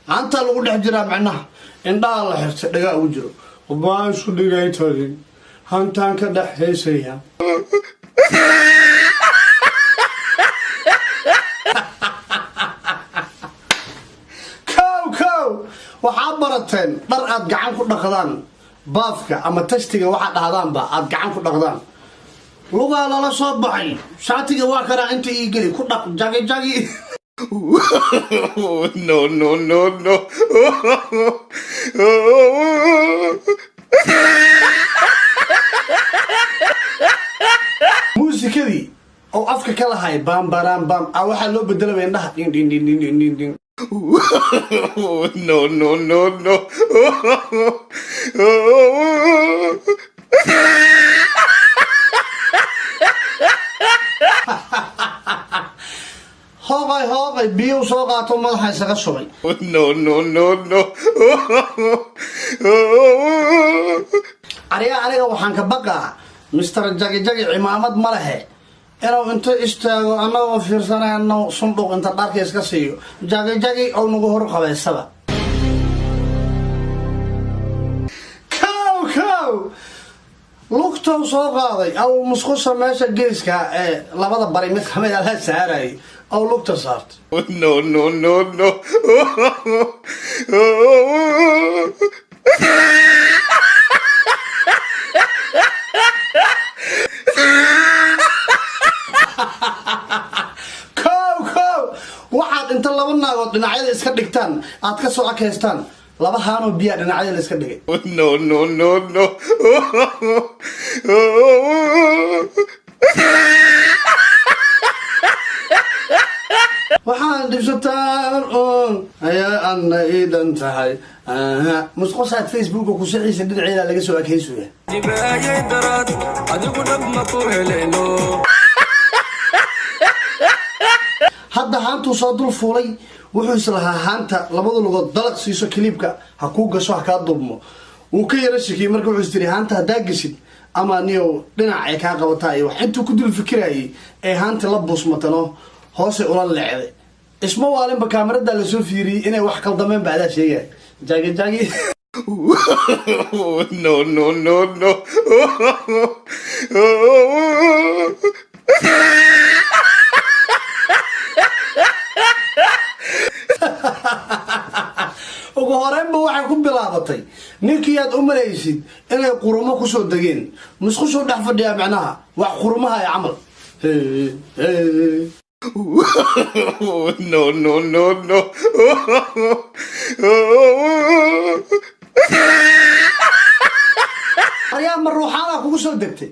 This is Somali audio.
أنت لو قلت حجرة معناها إن ده الله حرت دقاء وجره وما شو دقاء تاني هانتان كده حسيا كاو وحبرتين درقات قعان كل دقدان بافكا أما تشتغل واحد هذان با قعان كل دقدان لغة لا صباحي شاتي واكرا أنت يجري كل دق جاجي no. موسيقى أو أفكار كلها هاي بام بام بام أو حلو بدل من ده دين دين دين دين دين دين no. هاي بيو صوغاتو ما حيسقى شوي no. أريا وحنك بقى مستر جاجي عمامد ملهي أنا أنت استاغو أنا وفيرسنا أنا صندوق أنت دارك إسكاسيو جاجي أو نجوهر خبز سبا كاو لقطة صاغي أو مسخوصة ماشى جيسكا لبضة بريمت خمد على سعري أو لقطة صارت no. كاو waxaad inta laba naagood dhinacyada iska dhigtaan aad ka soo akeystaan laba haano biyo dhinacyada iska dhigay no. waxaan dibsataan ayaa anna iidan tahay musqosaad facebook ku siciisa dhinaceeda laga soo akeysaya dibaayay darad adigu dhabma ku heleno hadda haantuu soo dul fuulay wuxuu islahaa haanta labada lugood dalaq siiso kilibka ha kuu gasho ha kaa dubmo wuu ka yara shakiyey marka wuxuu istiri haanta haddaa geshid ama niyow dhinac ay kaa qabataa iyo wax intuu ku dul fikirayay ee haanta la buusmatano hoose ula leecday isma waalinba kaamirada la soo fiiriyey inay wax kaldameen bacdaa sheegay jaagi no. ugu horeenba waxay ku bilaabatay ninkii aad u malaysid inay qurumo ku soo dageen musqushu dhex fadhiya macnaha wax qurumaha ay camal no. ayaa ma ruuxaana kugu soo degtay